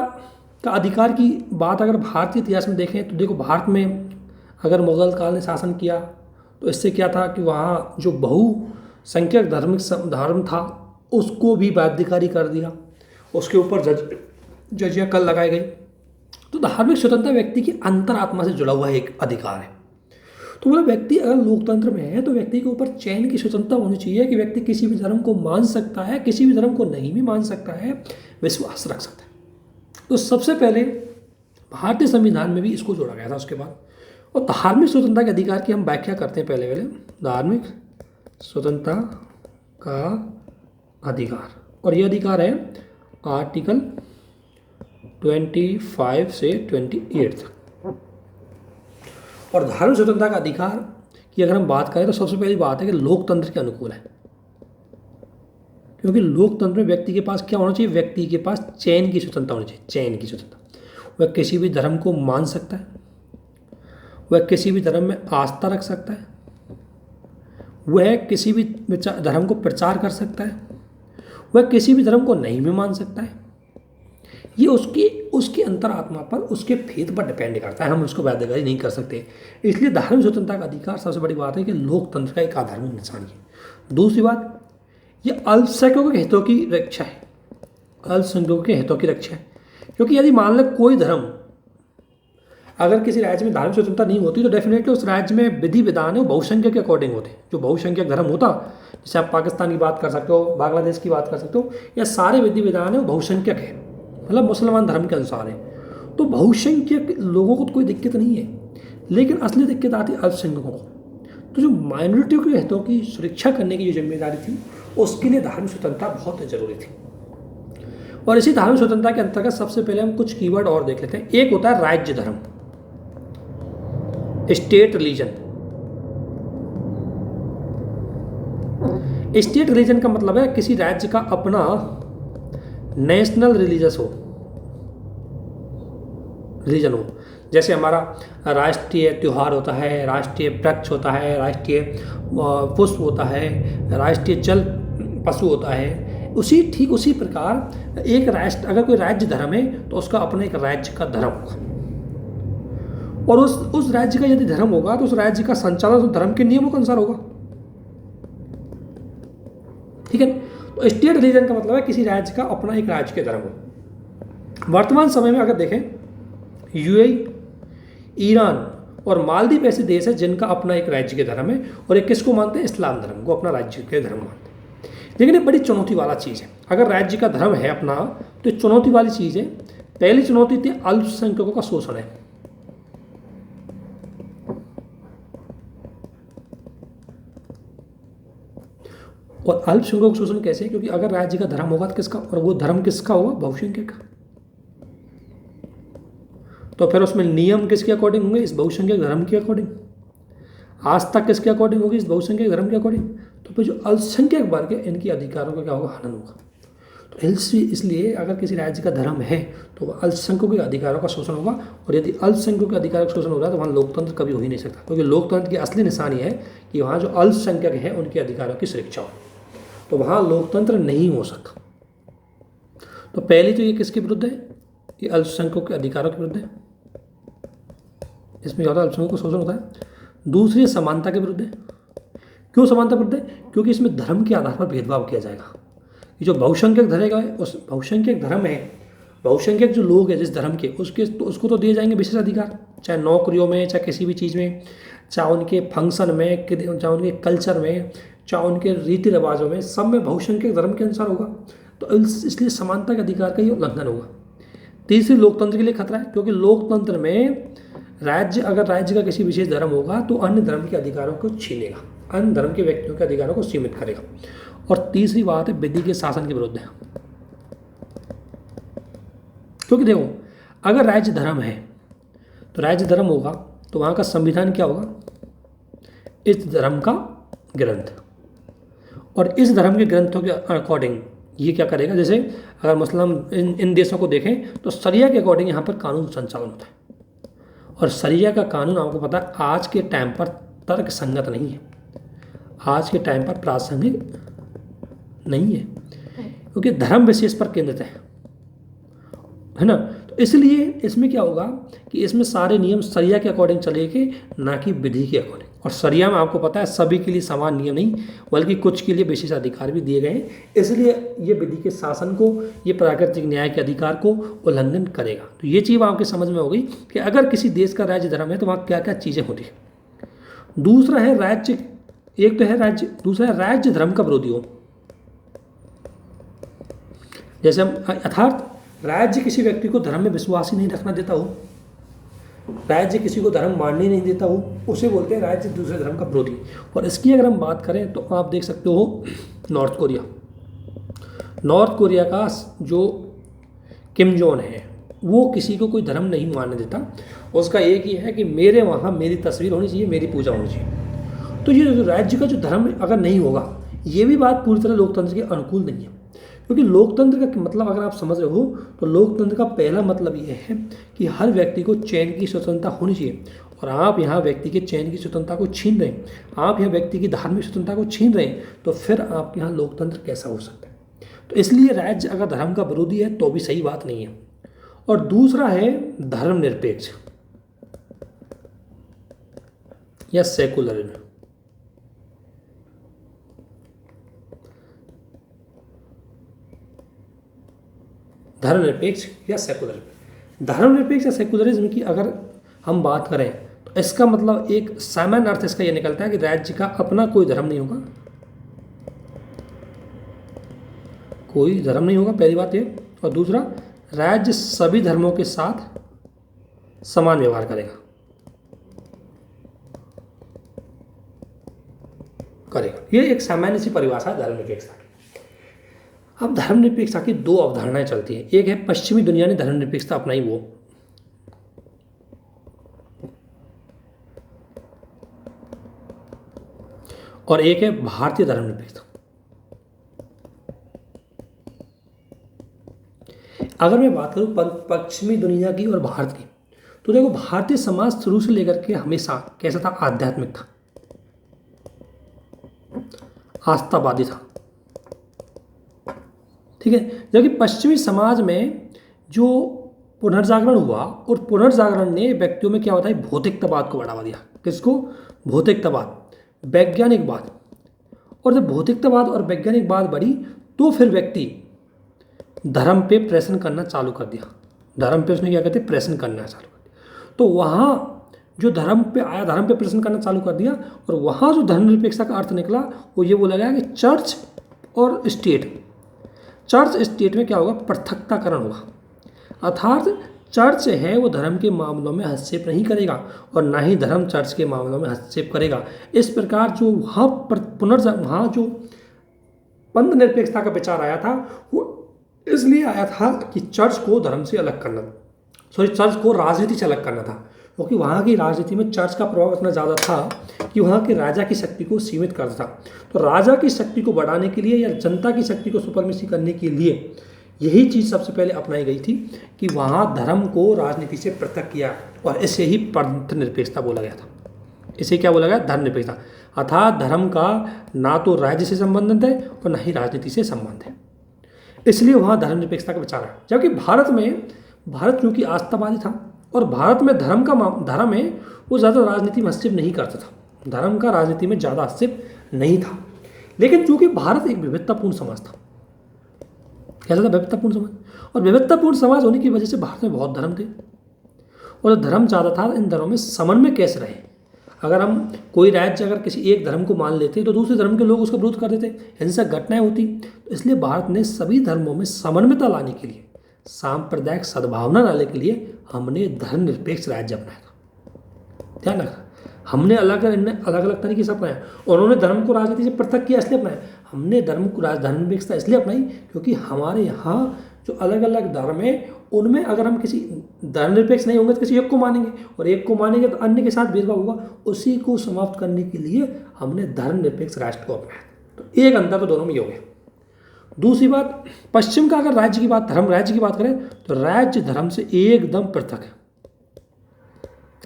का अधिकार की बात अगर भारतीय इतिहास में देखें तो देखो, भारत में अगर मुगल काल ने शासन किया तो इससे क्या था कि वहाँ जो बहुसंख्यक धार्मिक धर्म था उसको भी बाध्यकारी कर दिया, उसके ऊपर जजिया कर लगाई गई। तो धार्मिक स्वतंत्रता व्यक्ति की अंतरात्मा से जुड़ा हुआ एक अधिकार है। तो मतलब व्यक्ति अगर लोकतंत्र में है तो व्यक्ति के ऊपर चयन की स्वतंत्रता होनी चाहिए कि व्यक्ति किसी भी धर्म को मान सकता है, किसी भी धर्म को नहीं भी मान सकता है, विश्वास रख सकता है। तो सबसे पहले भारतीय संविधान में भी इसको जोड़ा गया था। उसके बाद और धार्मिक स्वतंत्रता के अधिकार की हम व्याख्या करते हैं। पहले धार्मिक स्वतंत्रता का अधिकार, और ये अधिकार है आर्टिकल 25 से 28 तक। और धार्मिक स्वतंत्रता का अधिकार की अगर हम बात करें तो सबसे पहली बात है कि लोकतंत्र के अनुकूल है, क्योंकि लोकतंत्र में व्यक्ति के पास क्या होना चाहिए, व्यक्ति के पास चयन की स्वतंत्रता होनी चाहिए। चयन की स्वतंत्रता, वह किसी भी धर्म को मान सकता है, वह किसी भी धर्म में आस्था रख सकता है, वह किसी भी धर्म को प्रचार कर सकता है, वह किसी भी धर्म को नहीं भी मान सकता है। ये उसकी अंतरात्मा पर, उसके फेथ पर डिपेंड करता है, हम उसको बाध्यकारी नहीं कर सकते। इसलिए धार्मिक स्वतंत्रता का अधिकार सबसे बड़ी बात है कि लोकतंत्र का एक आधारभूत निशानी है। दूसरी बात, ये अल्पसंख्यकों के हितों की रक्षा है। अल्पसंख्यकों के हितों की रक्षा है, क्योंकि यदि मान लो कोई धर्म अगर किसी राज्य में धार्मिक स्वतंत्रता नहीं होती तो डेफिनेटली उस राज्य में विधि विधान है वो बहुसंख्यक के अकॉर्डिंग होते हैं। जो बहुसंख्यक धर्म होता, जैसे आप पाकिस्तान की बात कर सकते हो, बांग्लादेश की बात कर सकते हो, या सारे विधि विधान है वो बहुसंख्यक है, मतलब मुसलमान धर्म के अनुसार है। तो बहुसंख्यक लोगों को तो कोई दिक्कत नहीं है, लेकिन असली दिक्कत आती है अल्पसंख्यकों को। तो जो माइनॉरिटियों के हितों की सुरक्षा करने की जो जिम्मेदारी थी उसके लिए धार्मिक स्वतंत्रता बहुत जरूरी थी। और इसी धार्मिक स्वतंत्रता के अंतर्गत सबसे पहले हम कुछ कीवर्ड और देख लेते हैं। एक होता है राज्य धर्म, स्टेट रिलीजन। स्टेट रिलीजन का मतलब है किसी राज्य का अपना नेशनल रिलीजन हो। जैसे हमारा राष्ट्रीय त्योहार होता है, राष्ट्रीय वृक्ष होता है, राष्ट्रीय पुष्प होता है, राष्ट्रीय जल पशु होता है। उसी प्रकार एक राष्ट्र, अगर कोई राज्य धर्म है तो उसका अपना एक राज्य का धर्म होगा, और उस राज्य का यदि धर्म होगा तो उस राज्य का संचालन उस धर्म के नियमों के अनुसार होगा। ठीक है। तो स्टेट रिलीजन का मतलब है किसी राज्य का अपना एक राज्य के धर्म हो। वर्तमान समय में अगर देखें, यूएई, ईरान और मालदीव ऐसे देश है जिनका अपना एक राज्य के धर्म है, और एक किसको मानते हैं, इस्लाम धर्म को अपना राज्य के धर्म मानते हैं। लेकिन ये बड़ी चुनौती वाला चीज़ है। अगर राज्य का धर्म है अपना तो ये चुनौती वाली चीज़ है। पहली चुनौती थी अल्पसंख्यकों का शोषण है। और अल्पसंख्यकों का शोषण कैसे है, क्योंकि अगर राज्य का धर्म होगा तो किसका, और वो धर्म किसका होगा, बहुसंख्यक का। तो फिर उसमें नियम किसके अकॉर्डिंग होंगे, इस बहुसंख्यक धर्म के अकॉर्डिंग। आस्था किसके अकॉर्डिंग होगी, इस बहुसंख्यक धर्म के अकॉर्डिंग। तो फिर जो अल्पसंख्यक वर्ग है इनकी अधिकारों का क्या होगा, हनन होगा। तो इसलिए अगर किसी राज्य का धर्म है तो वह अल्पसंख्यकों के अधिकारों का शोषण होगा, और यदि अल्पसंख्यकों के अधिकारों का शोषण हो रहा है तो वहाँ लोकतंत्र कभी हो ही नहीं सकता, क्योंकि लोकतंत्र की असली निशानी है कि वहाँ जो अल्पसंख्यक है उनके अधिकारों की सुरक्षा हो, तो वहाँ लोकतंत्र नहीं हो सकता। तो पहली तो ये किसके विरुद्ध है, ये अल्पसंख्यकों के अधिकारों के विरुद्ध है, इसमें ज़्यादा अल्पसंख्यकों का शोषण होता है। दूसरी समानता के विरुद्ध है। क्यों समानता विरुद्ध है, क्योंकि इसमें धर्म के आधार पर भेदभाव किया जाएगा। ये जो बहुसंख्यक धरेगा, उस बहुसंख्यक धर्म है, बहुसंख्यक जो लोग हैं जिस धर्म के, उसको तो दिए जाएंगे विशेष अधिकार, चाहे नौकरियों में, चाहे किसी भी चीज़ में, चाहे उनके फंक्शन में, चाहे उनके कल्चर में, चाहे उनके रीति रिवाजों में, सब में बहुसंख्यक धर्म के अनुसार होगा। तो इसलिए समानता के अधिकार का ये उल्लंघन होगा। तीसरी, लोकतंत्र के लिए खतरा है, क्योंकि लोकतंत्र में अगर राज्य का किसी विशेष धर्म होगा तो अन्य धर्म के अधिकारों को छीनेगा, अन्य धर्म के व्यक्तियों के अधिकारों को सीमित करेगा। और तीसरी बात है, विधि के शासन के विरुद्ध है। क्योंकि देखो, अगर राज्य धर्म है तो राज्य धर्म होगा तो वहाँ का संविधान क्या होगा, इस धर्म का ग्रंथ, और इस धर्म के ग्रंथों के अकॉर्डिंग ये क्या करेगा, जैसे अगर मुस्लिम इन देशों को देखें तो शरिया के अकॉर्डिंग यहाँ पर कानून संचालन होता है। और शरिया का कानून आपको पता है आज के टाइम पर तर्क संगत नहीं है, आज के टाइम पर प्रासंगिक नहीं है, क्योंकि धर्म विशेष पर केंद्रित है ना। तो इसलिए इसमें क्या होगा कि इसमें सारे नियम शरिया के अकॉर्डिंग चलेंगे, ना कि विधि के अकॉर्डिंग। और शरिया में आपको पता है सभी के लिए समान नियम नहीं, बल्कि कुछ के लिए विशेष अधिकार भी दिए गए हैं। इसलिए ये विधि के शासन को, ये प्राकृतिक न्याय के अधिकार को उल्लंघन करेगा। तो ये चीज़ आपके समझ में हो गई कि अगर किसी देश का राज्य धर्म है तो वहाँ क्या क्या चीज़ें होती है। दूसरा है राज्य, एक तो है राज्य, दूसरा है राज्य धर्म का विरोधी हो। जैसे हम अर्थात राज्य किसी व्यक्ति को धर्म में विश्वास ही नहीं रखना देता हो, राज्य किसी को धर्म मानने नहीं देता हो, उसे बोलते हैं राज्य दूसरे धर्म का विरोधी। और इसकी अगर हम बात करें तो आप देख सकते हो नॉर्थ कोरिया, नॉर्थ कोरिया का जो किम जोन है वो किसी को कोई धर्म नहीं मानने देता। उसका एक ही है कि मेरे वहाँ मेरी तस्वीर होनी चाहिए, मेरी पूजा होनी चाहिए। तो ये जो राज्य का जो धर्म अगर नहीं होगा, ये भी बात पूरी तरह लोकतंत्र के अनुकूल नहीं है। क्योंकि लोकतंत्र का मतलब अगर आप समझ रहे हो तो लोकतंत्र का पहला मतलब ये है कि हर व्यक्ति को चयन की स्वतंत्रता होनी चाहिए। और आप यहाँ व्यक्ति के चयन की स्वतंत्रता को छीन रहे हैं, आप यहाँ व्यक्ति की धार्मिक स्वतंत्रता को छीन रहे हैं, तो फिर आपके यहाँ लोकतंत्र कैसा हो सकता है। तो इसलिए राज्य अगर धर्म का विरोधी है तो भी सही बात नहीं है। और दूसरा है धर्मनिरपेक्ष या सेकुलरिज्म। धर्मनिरपेक्ष या सेकुलरिज्म, धर्मनिरपेक्ष या सेकुलरिज्म की अगर हम बात करें तो इसका मतलब एक सामान्य अर्थ इसका यह निकलता है कि राज्य का अपना कोई धर्म नहीं होगा, कोई धर्म नहीं होगा, पहली बात ये। और दूसरा, राज्य सभी धर्मों के साथ समान व्यवहार करेगा। ये एक सामान्य सी परिभाषा है धर्मनिरपेक्षता की। अब धर्मनिरपेक्षता की दो अवधारणाएं चलती हैं। एक है पश्चिमी दुनिया ने धर्मनिरपेक्षता अपनाई वो, और एक है भारतीय धर्मनिरपेक्षता। अगर मैं बात करूं पश्चिमी दुनिया की और भारत की, तो देखो भारतीय समाज शुरू से लेकर के हमेशा कैसा था, आध्यात्मिक था, आस्थावादी था, ठीक है। जबकि पश्चिमी समाज में जो पुनर्जागरण हुआ, और पुनर्जागरण ने व्यक्तियों में क्या होता है, भौतिकतावाद को बढ़ावा दिया। किसको? भौतिकतावाद, वैज्ञानिकवाद। और जब भौतिकतावाद और वैज्ञानिकवाद बढ़ी तो फिर व्यक्ति धर्म पे प्रेषण करना चालू कर दिया। धर्म पे उसने क्या कहते हैं, प्रेषण करना चालू कर दिया। तो वहाँ जो धर्म पे आया, धर्म पे प्रेषण करना चालू कर दिया। और वहाँ जो धर्मनिरपेक्षता का अर्थ निकला वो ये बोला गया कि चर्च और स्टेट, चर्च स्टेट में क्या होगा, पृथकताकरण होगा। अर्थात चर्च है वो धर्म के मामलों में हस्तक्षेप नहीं करेगा और ना ही धर्म चर्च के मामलों में हस्तक्षेप करेगा। इस प्रकार जो वहाँ वहाँ जो पंथ निरपेक्षता का विचार आया था वो इसलिए आया था कि चर्च को धर्म से अलग करना, चर्च को राजनीति से अलग करना था। क्योंकि वहाँ की राजनीति में चर्च का प्रभाव इतना ज़्यादा था कि वहाँ के राजा की शक्ति को सीमित करता था। तो राजा की शक्ति को बढ़ाने के लिए या जनता की शक्ति को सुपरमेसी करने के लिए यही चीज़ सबसे पहले अपनाई गई थी कि वहाँ धर्म को राजनीति से पृथक किया, और इसे ही पंथ निरपेक्षता बोला गया था। इसे क्या बोला गया, धर्मनिरपेक्षता। अर्थात धर्म का ना तो राज्य से संबंधित है और ना ही राजनीति से संबंध है, इसलिए वहाँ धर्मनिरपेक्षता का विचार है। जबकि भारत चूँकि आस्थावादी था और भारत में धर्म है वो ज़्यादा राजनीति में हस्तक्षेप नहीं करता था, धर्म का राजनीति में ज़्यादा हस्तक्षेप नहीं था। लेकिन चूँकि भारत एक विविधतापूर्ण समाज था, कैसा था, विविधतापूर्ण समाज। और विविधतापूर्ण समाज होने की वजह से भारत में बहुत धर्म थे, और धर्म ज़्यादा था, इन धर्मों में समन्वय कैसे रहे। अगर हम कोई राज्य अगर किसी एक धर्म को मान लेते तो दूसरे धर्म के लोग उसका विरोध कर देते, हिंसक घटनाएं होती। तो इसलिए भारत ने सभी धर्मों में समन्वयता लाने के लिए, सांप्रदायिक सद्भावना लाने के लिए हमने धर्मनिरपेक्ष राज्य अपनाया था। ध्यान रखना, हमने अलग अलग तरीके से अपनाया। उन्होंने धर्म को राजनीति से पृथक किया इसलिए अपनाया, हमने धर्म को धर्मनिरपेक्षता इसलिए अपनाई क्योंकि हमारे यहाँ जो अलग अलग धर्म है उनमें अगर हम किसी धर्मनिरपेक्ष नहीं होंगे तो किसी एक को मानेंगे, और एक को मानेंगे तो अन्य के साथ भेदभाव होगा। उसी को समाप्त करने के लिए हमने धर्मनिरपेक्ष राष्ट्र को अपनाया। तो एक अंतर तो दोनों में हो गया। दूसरी बात, पश्चिम का अगर राज्य की बात, धर्म राज्य की बात करें तो राज्य धर्म से एकदम पृथक है,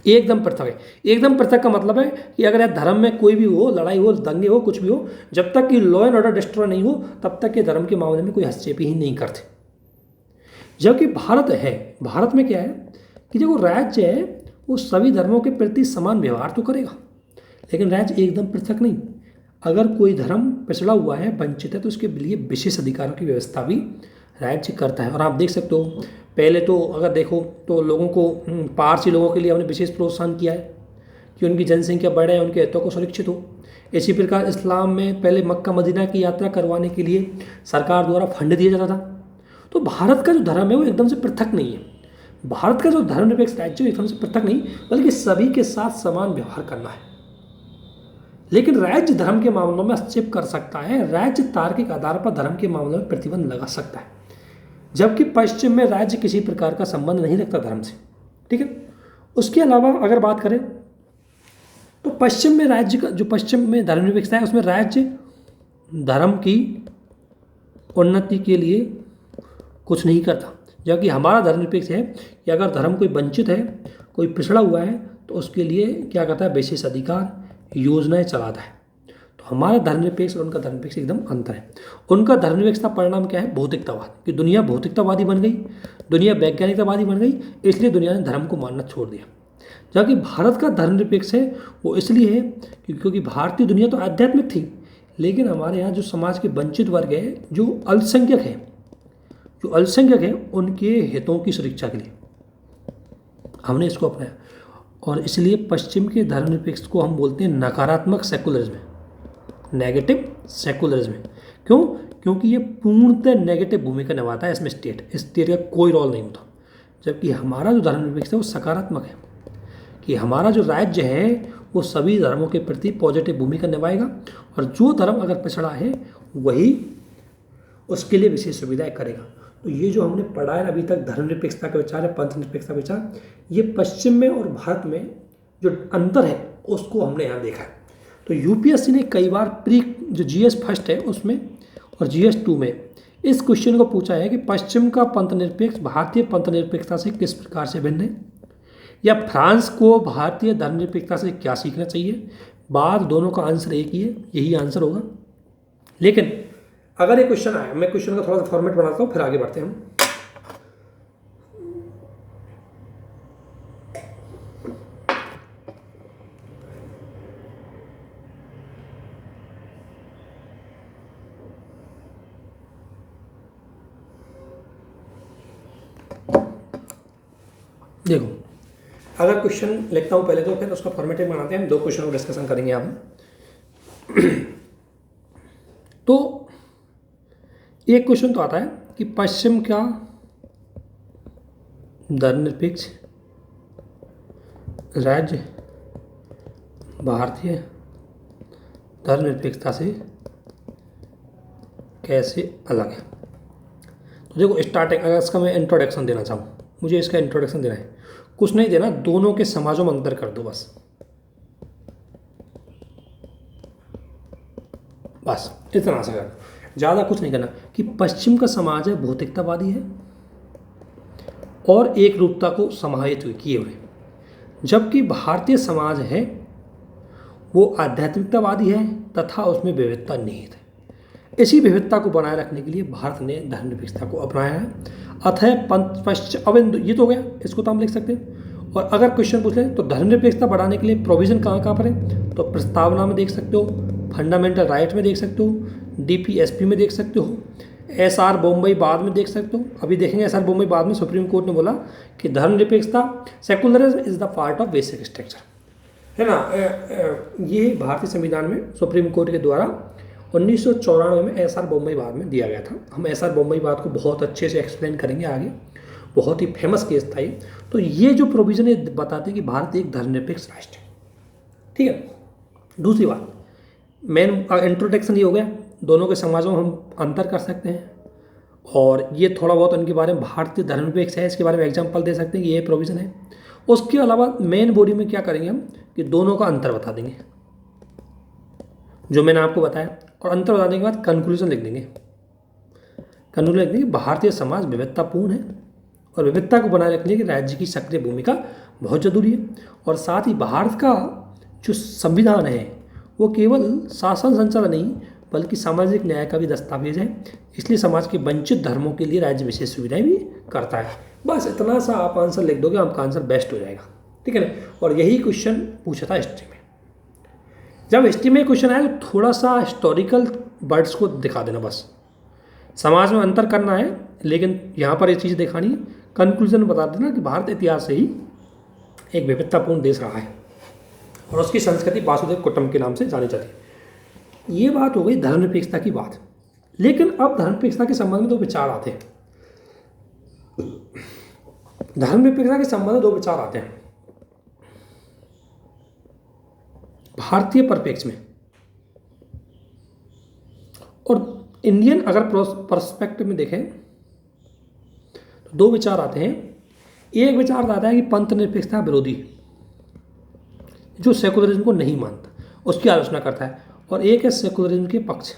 एकदम पृथक है। एकदम पृथक का मतलब है कि अगर धर्म में कोई भी हो, लड़ाई हो, दंगे हो, कुछ भी हो, जब तक कि लॉ एंड ऑर्डर डिस्ट्रॉय नहीं हो तब तक के धर्म के मामले में कोई हस्तक्षेप ही नहीं करते। जबकि भारत में क्या है कि देखो राज्य है वो सभी धर्मों के प्रति समान व्यवहार तो करेगा, लेकिन राज्य एकदम पृथक नहीं। अगर कोई धर्म पिछड़ा हुआ है, वंचित है, तो उसके लिए विशेष अधिकारों की व्यवस्था भी राज्य करता है। और आप देख सकते हो पहले तो अगर देखो तो लोगों को पारसी लोगों के लिए हमने विशेष प्रोत्साहन किया है कि उनकी जनसंख्या बढ़े, उनके हितों को सुरक्षित हो। इसी प्रकार इस्लाम में पहले मक्का मदीना की यात्रा करवाने के लिए सरकार द्वारा फंड दिया जाता था। तो भारत का जो धर्म है वो एकदम से पृथक नहीं है। भारत का जो धर्मनिरपेक्ष राज्य है एकदम से पृथक नहीं, बल्कि सभी के साथ समान व्यवहार करना है। लेकिन राज्य धर्म के मामलों में हस्तक्षेप कर सकता है, राज्य तार्किक आधार पर धर्म के मामलों में प्रतिबंध लगा सकता है, जबकि पश्चिम में राज्य किसी प्रकार का संबंध नहीं रखता धर्म से। ठीक है। उसके अलावा अगर बात करें तो पश्चिम में राज्य का जो पश्चिम में धर्मनिरपेक्षता है उसमें राज्य धर्म की उन्नति के लिए कुछ नहीं करता, जबकि हमारा धर्मनिरपेक्ष है कि अगर धर्म कोई वंचित है, कोई पिछड़ा हुआ है, तो उसके लिए क्या करता है, विशेष अधिकार योजनाएं चलाता है। तो हमारा धर्मनिरपेक्ष और उनका धर्मनिरपेक्ष एकदम अंतर है। उनका धर्मनिरपेक्षता परिणाम क्या है, भौतिकतावाद, कि दुनिया भौतिकतावादी बन गई, दुनिया वैज्ञानिकतावादी बन गई, इसलिए दुनिया ने धर्म को मानना छोड़ दिया। जबकि भारत का धर्मनिरपेक्ष है वो इसलिए है क्योंकि भारतीय दुनिया तो आध्यात्मिक थी, लेकिन हमारे यहाँ जो समाज के वंचित वर्ग है, जो अल्पसंख्यक है, उनके हितों की सुरक्षा के लिए हमने इसको अपनाया। और इसलिए पश्चिम के धर्मनिरपेक्ष को हम बोलते हैं नकारात्मक सेकुलरिज्म, नेगेटिव सेकुलरिज्म। क्यों? क्योंकि ये पूर्णतः नेगेटिव भूमिका निभाता है इसमें स्टेट का कोई रोल नहीं होता। जबकि हमारा जो धर्मनिरपेक्ष है वो सकारात्मक है कि हमारा जो राज्य है वो सभी धर्मों के प्रति पॉजिटिव भूमिका निभाएगा, और जो धर्म अगर पिछड़ा है वही उसके लिए विशेष सुविधाएं करेगा। तो ये जो हमने पढ़ा है अभी तक धर्मनिरपेक्षता का विचार है, पंथ निरपेक्षता का विचार, ये पश्चिम में और भारत में जो अंतर है उसको हमने यहाँ देखा है। तो यूपीएससी ने कई बार जो जीएस फर्स्ट है उसमें और जीएस 2 में इस क्वेश्चन को पूछा है कि पश्चिम का पंथ निरपेक्ष भारतीय पंथ निरपेक्षता से किस प्रकार से भिन्न है, या फ्रांस को भारतीय धर्मनिरपेक्षता से क्या सीखना चाहिए। बाद दोनों का आंसर एक ही है, यही आंसर होगा। लेकिन अगर ये क्वेश्चन आया, मैं क्वेश्चन का थोड़ा सा फॉर्मेट बनाता हूँ, फिर आगे बढ़ते हैं हम। देखो, अगर क्वेश्चन लिखता हूँ पहले तो फिर उसका फॉर्मेटिंग बनाते हैं हम। 2 क्वेश्चन को डिस्कशन करेंगे आप। तो एक क्वेश्चन तो आता है कि पश्चिम का धर्मनिरपेक्ष राज्य भारतीय धर्मनिरपेक्षता से कैसे अलग है। तो देखो स्टार्टिंग, अगर इसका मैं इंट्रोडक्शन देना चाहूँ, मुझे इसका इंट्रोडक्शन देना है, कुछ नहीं देना, दोनों के समाजों में अंतर कर दो बस इतना सा कर, ज़्यादा कुछ नहीं करना। कि पश्चिम का समाज है भौतिकतावादी है और एक रूपता को समाहित किए हुए, जबकि भारतीय समाज है वो आध्यात्मिकतावादी है तथा उसमें विविधता निहित है। इसी विविधता को बनाए रखने के लिए भारत ने धर्मनिरपेक्षता को अपनाया है। अतः पंथ पश्चिम, अब ये तो हो गया, इसको तो हम लिख सकते हैं। और अगर क्वेश्चन पूछ लें तो धर्मनिरपेक्षता बढ़ाने के लिए प्रोविजन कहाँ कहाँ पर है, तो प्रस्तावना में देख सकते हो, फंडामेंटल राइट में देख सकते हो, डीपीएसपी में देख सकते हो, एसआर बम्बई बाद में देख सकते हो। अभी देखेंगे एसआर बम्बई बाद में। सुप्रीम कोर्ट ने बोला कि धर्मनिरपेक्षता secularism is the part of basic structure, है ना। ये भारतीय संविधान में सुप्रीम कोर्ट के द्वारा 1994 में एसआर बम्बई बाद में दिया गया था। हम एसआर बम्बई बाद को बहुत अच्छे से एक्सप्लेन करेंगे आगे, बहुत ही फेमस केस था ये। तो ये जो प्रोविजन है बताते हैं कि भारत एक धर्मनिरपेक्ष राष्ट्र है। ठीक है। दूसरी बात, मेन इंट्रोडक्शन ये हो गया, दोनों के समाजों में हम अंतर कर सकते हैं, और ये थोड़ा बहुत उनके बारे में भारतीय धर्मनिरपेक्ष है इसके बारे में एग्जाम्पल दे सकते हैं कि ये प्रोविज़न है। उसके अलावा मेन बॉडी में क्या करेंगे हम कि दोनों का अंतर बता देंगे जो मैंने आपको बताया, और अंतर बताने के बाद कंक्लूजन लिख देंगे। कंक्लूजन लिख देंगे भारतीय समाज विविधतापूर्ण है और विविधता को बनाए रखने के लिए राज्य की सक्रिय भूमिका बहुत जरूरी है। और साथ ही भारत का जो संविधान है वो केवल शासन संचालन नहीं बल्कि सामाजिक न्याय का भी दस्तावेज है, इसलिए समाज के वंचित धर्मों के लिए राज्य विशेष सुविधाएं भी करता है। बस इतना सा आप आंसर लिख दोगे, आपका आंसर बेस्ट हो जाएगा, ठीक है ना। और यही क्वेश्चन पूछा था हिस्ट्री में। जब हिस्ट्री में क्वेश्चन आया तो थोड़ा सा हिस्टोरिकल वर्ड्स को दिखा देना, बस समाज में अंतर करना है, लेकिन यहाँ पर ये चीज़ दिखानी है। कंक्लूजन में बता देना कि भारत इतिहास से ही एक विविधतापूर्ण देश रहा है और उसकी संस्कृति वासुदेव कुटुंब के नाम से जानी जाती है। ये बात हो गई धर्मनिरपेक्षता की बात। लेकिन अब धर्मनिरपेक्षता के संबंध में दो विचार आते हैं। धर्मनिरपेक्षता के संबंध में दो विचार आते हैं भारतीय परिप्रेक्ष्य में और इंडियन अगर पर्सपेक्टिव में देखें तो दो विचार आते हैं। एक विचार आता है कि पंथ निरपेक्षता विरोधी, जो सेकुलरिज्म को नहीं मानता, उसकी आलोचना करता है, और एक है सेकुलरिज्म के पक्ष।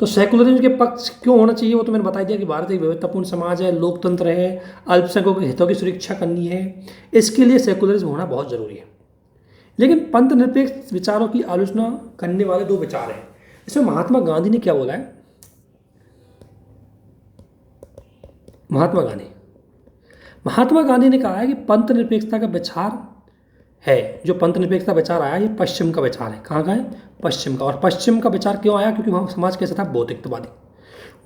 तो सेकुलरिज्म के पक्ष क्यों होना चाहिए वो तो मैंने बता दिया कि भारत एक विविधतापूर्ण समाज है, लोकतंत्र है, अल्पसंख्यकों के हितों की सुरक्षा करनी है, इसके लिए सेकुलरिज्म होना बहुत जरूरी है। लेकिन पंथ निरपेक्ष विचारों की आलोचना करने वाले दो विचार हैं। इसमें महात्मा गांधी ने क्या बोला है? महात्मा गांधी ने कहा है कि पंथ निरपेक्षता का विचार है, जो पंथ निरपेक्षता विचार आया ये पश्चिम का विचार है। कहाँ का है? पश्चिम का। और पश्चिम का विचार क्यों आया? क्योंकि वहाँ समाज कैसा था? भौतिकतावादी।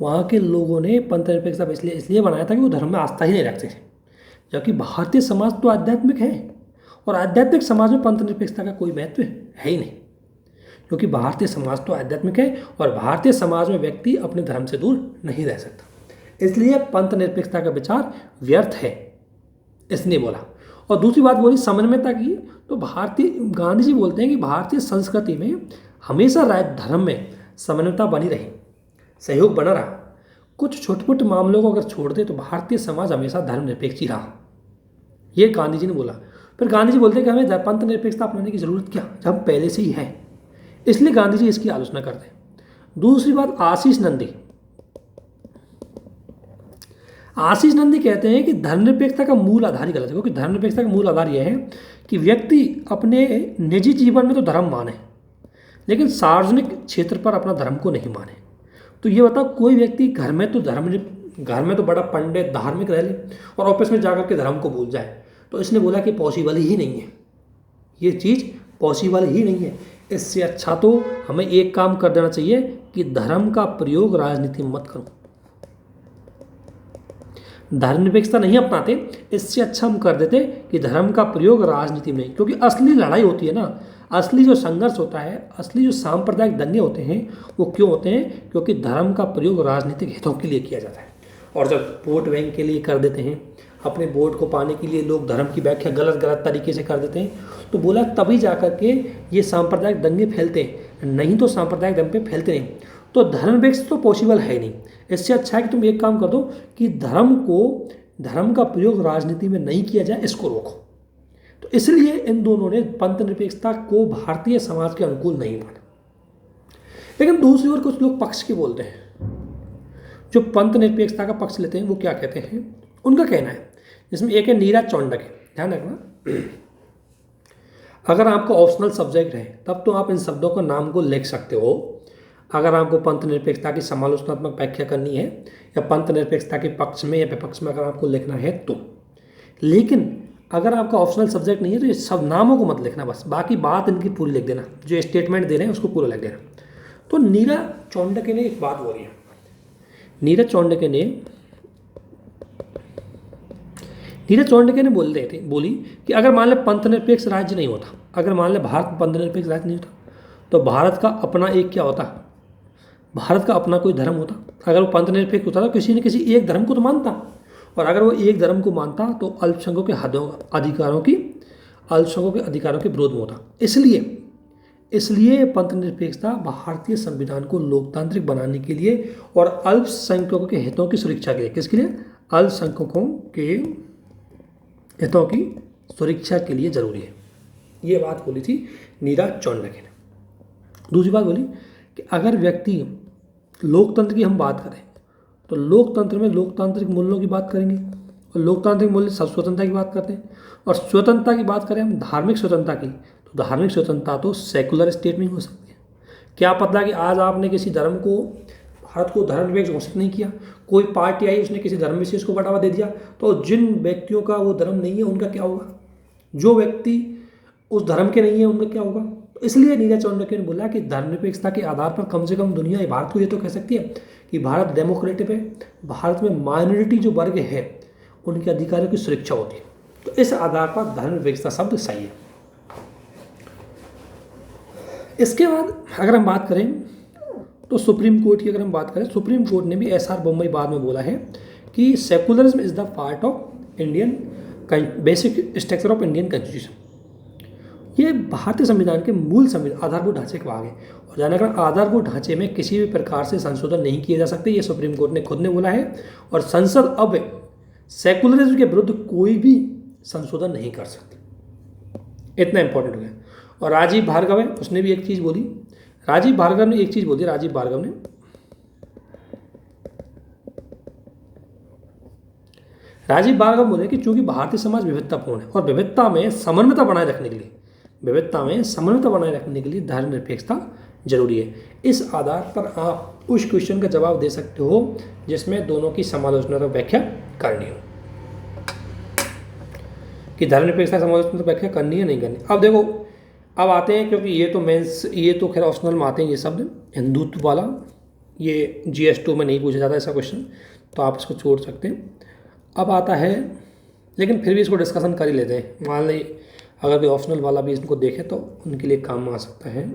वहाँ के लोगों ने पंथ निरपेक्षता इसलिए बनाया था कि वो धर्म में आस्था ही नहीं रखते थे, जबकि भारतीय समाज तो आध्यात्मिक है और आध्यात्मिक समाज में पंथ निरपेक्षता का कोई महत्व है ही नहीं, क्योंकि भारतीय समाज तो आध्यात्मिक है और भारतीय समाज में व्यक्ति अपने धर्म से दूर नहीं रह सकता। इसलिए पंथ निरपेक्षता का विचार व्यर्थ है, इसने बोला। और दूसरी बात बोली समन्वयता की, तो गांधी जी बोलते हैं कि भारतीय संस्कृति में हमेशा धर्म में समन्वयता बनी रही, सहयोग बना रहा। कुछ छोटे छोटे मामलों को अगर छोड़ दे तो भारतीय समाज हमेशा धर्मनिरपेक्ष ही रहा, ये गांधी जी ने बोला। फिर गांधी जी बोलते हैं कि हमें पंथ निरपेक्षता अपनाने की जरूरत क्या, जब हम पहले से ही है। इसलिए गांधी जी इसकी आलोचना करते हैं। दूसरी बात, आशीष नंदी कहते हैं कि धर्मनिरपेक्षता का मूल आधार ही गलत है, क्योंकि धर्मनिरपेक्षता का मूल आधार यह है कि व्यक्ति अपने निजी जीवन में तो धर्म माने, लेकिन सार्वजनिक क्षेत्र पर अपना धर्म को नहीं माने। तो ये बताओ, कोई व्यक्ति घर में तो बड़ा पंडित धार्मिक रह ले और ऑफिस में जाकर के धर्म को भूल जाए, तो इसने बोला कि पॉसिबल ही नहीं है, ये चीज़ पॉसिबल ही नहीं है। इससे अच्छा तो हमें एक काम कर देना चाहिए कि धर्म का प्रयोग राजनीति में मत करो। धर्मनिरपेक्षता नहीं अपनाते, इससे अच्छा हम कर देते कि धर्म का प्रयोग राजनीति में नहीं, क्योंकि असली लड़ाई होती है ना, असली जो संघर्ष होता है, असली जो सांप्रदायिक दंगे होते हैं वो क्यों होते हैं? क्योंकि धर्म का प्रयोग राजनीतिक हितों के लिए किया जाता है। और जब वोट बैंक के लिए कर देते हैं, अपने वोट को पाने के लिए लोग धर्म की व्याख्या गलत तरीके से कर देते हैं, तो बोला तभी जाकर के ये सांप्रदायिक दंगे फैलते हैं, नहीं तो सांप्रदायिक दंगे फैलते नहीं। तो धर्मनिरपेक्ष तो पॉसिबल है नहीं। इससे अच्छा है कि तुम एक काम कर दो कि धर्म का प्रयोग राजनीति में नहीं किया जाए, इसको रोको। तो इसलिए इन दोनों ने पंथ निरपेक्षता को भारतीय समाज के अनुकूल नहीं माना। लेकिन दूसरी ओर कुछ लोग पक्ष के बोलते हैं, जो पंथ निरपेक्षता का पक्ष लेते हैं, वो क्या कहते हैं? उनका कहना है, जिसमें एक है नीरज चौंडक है, ध्यान रखना। अगर आपको ऑप्शनल सब्जेक्ट है तब तो आप इन शब्दों का नाम को लिख सकते हो। अगर आपको पंथ निरपेक्षता की समालोचनात्मक व्याख्या करनी है या पंथ निरपेक्षता के पक्ष में या विपक्ष में अगर आपको लिखना है तो। लेकिन अगर आपका ऑप्शनल सब्जेक्ट नहीं है तो ये सब नामों को मत लिखना, बस बाकी बात इनकी पूरी लिख देना, जो स्टेटमेंट दे रहे हैं उसको पूरा लिख देना। तो नीरज चौंडके ने एक बात बोली है। नीरज चौंडके ने बोली कि अगर मान ले पंथ निरपेक्ष राज्य नहीं होता, अगर मान ले भारत पंथ निरपेक्ष राज्य नहीं होता, तो भारत का अपना एक क्या होता? भारत का अपना कोई धर्म होता। अगर वो पंथ निरपेक्ष होता तो किसी न किसी एक धर्म को तो मानता, और अगर वो एक धर्म को मानता तो अल्पसंख्यकों के अधिकारों के विरोध में होता। इसलिए पंथ निरपेक्षता भारतीय संविधान को लोकतांत्रिक बनाने के लिए और अल्पसंख्यकों के हितों की सुरक्षा के लिए, किसके लिए? अल्पसंख्यकों के हितों की सुरक्षा के लिए जरूरी है। ये बात बोली थी नीरज चौंडके ने। दूसरी बात बोली कि अगर व्यक्ति लोकतंत्र की हम बात करें तो लोकतंत्र में लोकतांत्रिक मूल्यों की बात करेंगे, और लोकतांत्रिक मूल्य सब स्वतंत्रता की बात करते हैं। और स्वतंत्रता की बात करें हम धार्मिक स्वतंत्रता की, तो धार्मिक स्वतंत्रता तो सेकुलर स्टेट में ही हो सकती है। क्या पता कि आज आपने किसी धर्म को भारत को धर्मनिरपेक्ष घोषित नहीं किया। कोई पार्टी आई उसने किसी धर्म विशेष को बढ़ावा दे दिया, तो जिन व्यक्तियों का वो धर्म नहीं है उनका क्या होगा, जो व्यक्ति उस धर्म के नहीं है उनका क्या होगा। तो इसलिए नीरज चाणक्य ने बोला कि धर्मनिरपेक्षता के आधार पर कम से कम दुनिया भारत को ये तो कह सकती है कि भारत डेमोक्रेटिक है, भारत में माइनॉरिटी जो वर्ग है उनके अधिकारों की सुरक्षा होती है। तो इस आधार पर धर्मनिरपेक्षता शब्द सही है। इसके बाद अगर हम बात करें तो सुप्रीम कोर्ट की अगर हम बात करें, सुप्रीम कोर्ट ने भी SR बोम्मई बाद में बोला है कि secularism is the part of Indian basic structure of Indian constitution. ये भारतीय संविधान के मूल आधारभूत ढांचे का भाग है और जानकर आधारभूत ढांचे में किसी भी प्रकार से संशोधन नहीं किए जा सकते, ये सुप्रीम कोर्ट ने खुद ने बोला है। और संसद अब सेकुलरिज्म के विरुद्ध कोई भी संशोधन नहीं कर सकती, इतना इंपॉर्टेंट हो गया। और राजीव भार्गव है, उसने भी एक चीज़ बोली, राजीव भार्गव ने एक चीज़ बोली, राजीव भार्गव बोले कि चूंकि भारतीय समाज विविधतापूर्ण है और विविधता में समन्वयता बनाए रखने के लिए धर्मनिरपेक्षता जरूरी है। इस आधार पर आप उस क्वेश्चन का जवाब दे सकते हो जिसमें दोनों की समालोचनात्मक व्याख्या करनी हो कि धर्मनिरपेक्षता समालोचनात्मक व्याख्या करनी है नहीं करनी। अब देखो, अब आते हैं, क्योंकि ये तो खैर ऑप्शनल में आते हैं ये शब्द, हिंदुत्व वाला, ये GS2 में नहीं पूछा जाता ऐसा क्वेश्चन, तो आप इसको छोड़ सकते हैं। अब आता है, लेकिन फिर भी इसको डिस्कशन कर ही लेते हैं, मान ली अगर कोई ऑप्शनल वाला भी इसको देखे तो उनके लिए काम आ सकता है।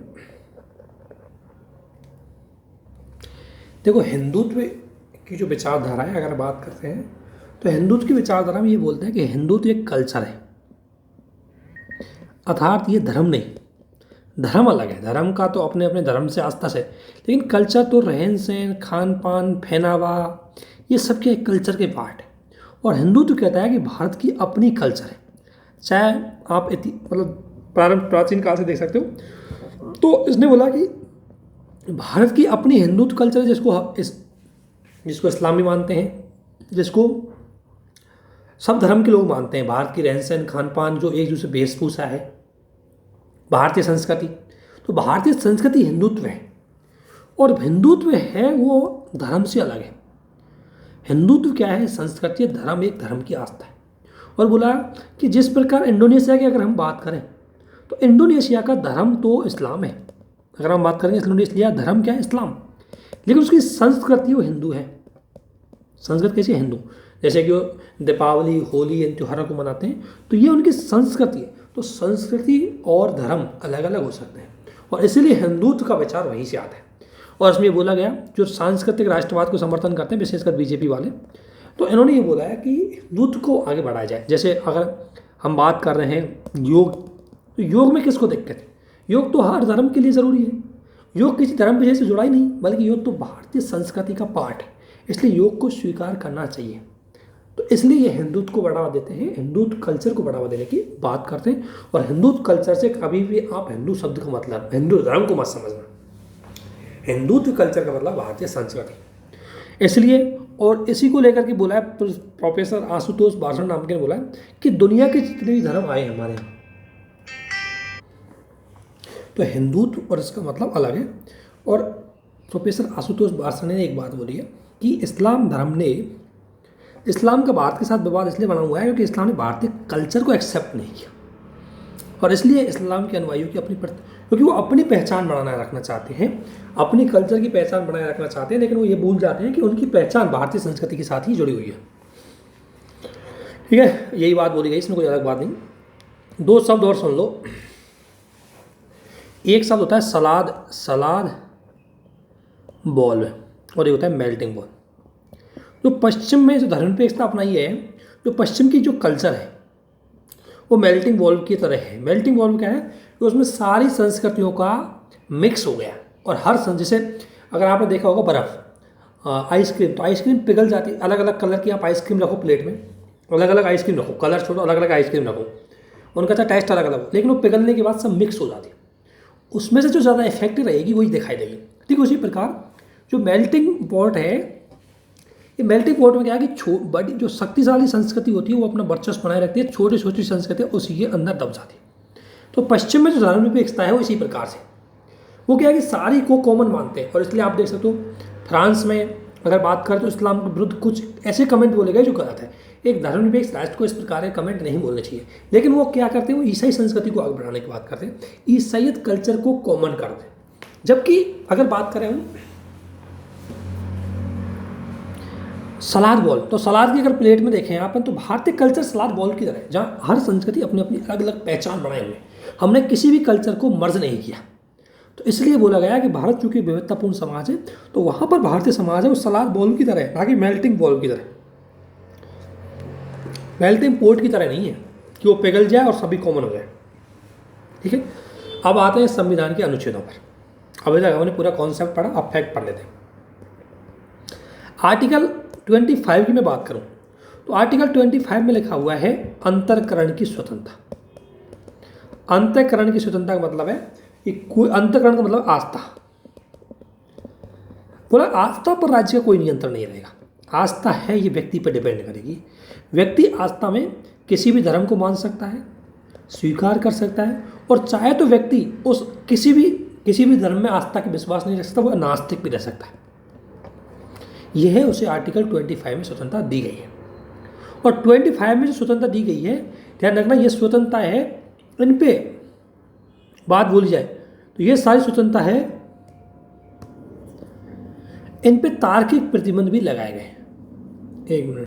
देखो, हिंदुत्व की जो विचारधारा है अगर बात करते हैं तो हिंदुत्व की विचारधारा में ये बोलते हैं कि हिंदुत्व एक कल्चर है, अर्थात ये धर्म नहीं, धर्म अलग है, धर्म का तो अपने अपने धर्म से आस्था से, लेकिन कल्चर तो रहन सहन, खान पान, पहनावा, ये सब के कल्चर के पार्ट है। और हिंदुत्व कहता है कि भारत की अपनी कल्चर है, चाहे आप मतलब प्राचीन काल से देख सकते हो। तो इसने बोला कि भारत की अपनी हिंदुत्व कल्चर है, जिसको इस्लामी मानते हैं, जिसको सब धर्म के लोग मानते हैं। भारत की रहन सहन, खान पान, जो एक दूसरे वेशभूषा है, भारतीय संस्कृति, तो भारतीय संस्कृति हिंदुत्व है। और हिंदुत्व है वो धर्म से अलग है। हिंदुत्व क्या है, संस्कृति, धर्म एक धर्म की आस्था है। और बोला कि जिस प्रकार इंडोनेशिया की अगर हम बात करें तो इंडोनेशिया का धर्म तो इस्लाम है, अगर हम बात करेंगे इंडोनेशिया धर्म क्या है, इस्लाम, लेकिन उसकी संस्कृति वो हिंदू है। संस्कृति कैसी, हिंदू, जैसे कि वो दीपावली, होली, इन त्योहारों को मनाते हैं, तो ये उनकी संस्कृति है। तो संस्कृति और धर्म अलग अलग हो सकते हैं और इसीलिए हिंदुत्व का विचार वहीं से आता है। और इसमें बोला गया जो सांस्कृतिक राष्ट्रवाद को समर्थन करते हैं, विशेषकर बीजेपी वाले, तो इन्होंने ये बोला है कि हिंदुत्व को आगे बढ़ाया जाए। जैसे अगर हम बात कर रहे हैं योग, तो योग में किसको दिक्कत है, योग तो हर धर्म के लिए ज़रूरी है, योग किसी धर्म विषय से जुड़ा ही नहीं, बल्कि योग तो भारतीय संस्कृति का पार्ट है, इसलिए योग को स्वीकार करना चाहिए। तो इसलिए ये हिंदुत्व को बढ़ावा देते हैं, हिंदुत्व कल्चर को बढ़ावा देने की बात करते हैं। और हिंदुत्व कल्चर से कभी भी आप हिंदू शब्द का मतलब हिंदू धर्म को मत समझना, हिंदुत्व कल्चर का मतलब भारतीय संस्कृति। इसलिए और इसी को लेकर के बोला है प्रोफेसर आशुतोष भाषण नाम के बोला है कि दुनिया के जितने भी धर्म आए हमारे यहाँ, तो हिंदुत्व और इसका मतलब अलग है। और प्रोफेसर आशुतोष भाषण ने एक बात बोली है कि इस्लाम धर्म ने, इस्लाम का भारत के साथ विवाद इसलिए बना हुआ है क्योंकि इस्लाम ने भारतीय कल्चर को एक्सेप्ट नहीं किया, और इसलिए इस्लाम के अनुयायियों की क्योंकि वो अपनी पहचान बनाए रखना चाहते हैं, अपनी कल्चर की पहचान बनाए रखना चाहते हैं, लेकिन वो ये भूल जाते हैं कि उनकी पहचान भारतीय संस्कृति के साथ ही जुड़ी हुई है। ठीक है, यही बात बोली गई, इसमें कोई अलग बात नहीं। दो शब्द और सुन लो। एक शब्द होता है सलाद बॉल, और एक होता है मेल्टिंग बॉल। जो पश्चिम में जो धर्मनिरपेक्षता अपनाई है, जो पश्चिम की जो कल्चर है वो मेल्टिंग बॉल की तरह है। मेल्टिंग बॉल क्या है कि उसमें सारी संस्कृतियों का मिक्स हो गया, और हर जैसे अगर आपने देखा होगा बर्फ़, आइसक्रीम, तो आइसक्रीम पिघल जाती है, अलग अलग कलर की आप आइसक्रीम रखो प्लेट में, अलग अलग आइसक्रीम रखो, कलर छोड़ो, अलग अलग आइसक्रीम रखो, उनका चाहे टेस्ट अलग अलग हो, लेकिन वो पिघलने के बाद सब मिक्स हो जाती है, उसमें से जो ज़्यादा इफेक्टिव रहेगी वही दिखाई देगी। ठीक उसी प्रकार जो मेल्टिंग पॉट है, ये मेल्टिंग पॉट में क्या है कि बड़ी जो शक्तिशाली संस्कृति होती है वो अपना वर्चस्व बनाए रखती है, छोटी छोटी संस्कृति उसी के अंदर दब जाती है। तो पश्चिम में जो धर्मनिरपेक्षता है वो इसी प्रकार से, वो क्या है कि सारी को कॉमन मानते हैं, और इसलिए आप देख सकते हो फ्रांस में अगर बात करें तो इस्लाम के विरुद्ध कुछ ऐसे कमेंट बोले गए जो गलत है। एक धर्मनिरपेक्ष राष्ट्र को इस प्रकार के कमेंट नहीं बोलने चाहिए, लेकिन वो क्या करते हैं, वो ईसाई संस्कृति को आगे बढ़ाने की बात करते हैं, ईसाईयत कल्चर को कॉमन करते हैं। जबकि अगर बात करें हम सलाद बॉल, तो सलाद की अगर प्लेट में देखें अपन तो भारतीय कल्चर सलाद बॉल की तरह है, जहाँ हर संस्कृति अपनी अपनी अलग अलग पहचान बनाए हुए, हमने किसी भी कल्चर को मर्ज नहीं किया। तो इसलिए बोला गया कि भारत चूंकि विविधतापूर्ण समाज है, तो वहाँ पर भारतीय समाज है वो सलाद बॉल की तरह है, ना कि मेल्टिंग बॉल की तरह, मेल्टिंग पोट की तरह नहीं है कि वो पिघल जाए और सभी कॉमन हो जाए। ठीक है, अब आते हैं संविधान के अनुच्छेदों पर। अभी तक हमने पूरा कॉन्सेप्ट पढ़ा, अब फैक्ट पढ़ लेते हैं। आर्टिकल 25 की मैं बात करूं तो आर्टिकल 25 में लिखा हुआ है अंतःकरण की स्वतंत्रता। अंतःकरण की स्वतंत्रता का मतलब है कि कोई, अंतःकरण का मतलब आस्था, बोला आस्था पर राज्य का कोई नियंत्रण नहीं रहेगा। आस्था है ये व्यक्ति पर डिपेंड करेगी। व्यक्ति आस्था में किसी भी धर्म को मान सकता है, स्वीकार कर सकता है, और चाहे तो व्यक्ति उस किसी भी धर्म में आस्था के विश्वास नहीं रख सकता, वो नास्तिक भी रह सकता है। यह है उसे आर्टिकल 25 में स्वतंत्रता दी गई है। और 25 में जो स्वतंत्रता दी गई है, ध्यान रखना ये स्वतंत्रता है, इन पे बात बोली जाए तो ये सारी स्वतंत्रता है, इन पे तार्किक प्रतिबंध भी लगाए गए। एक मिनट।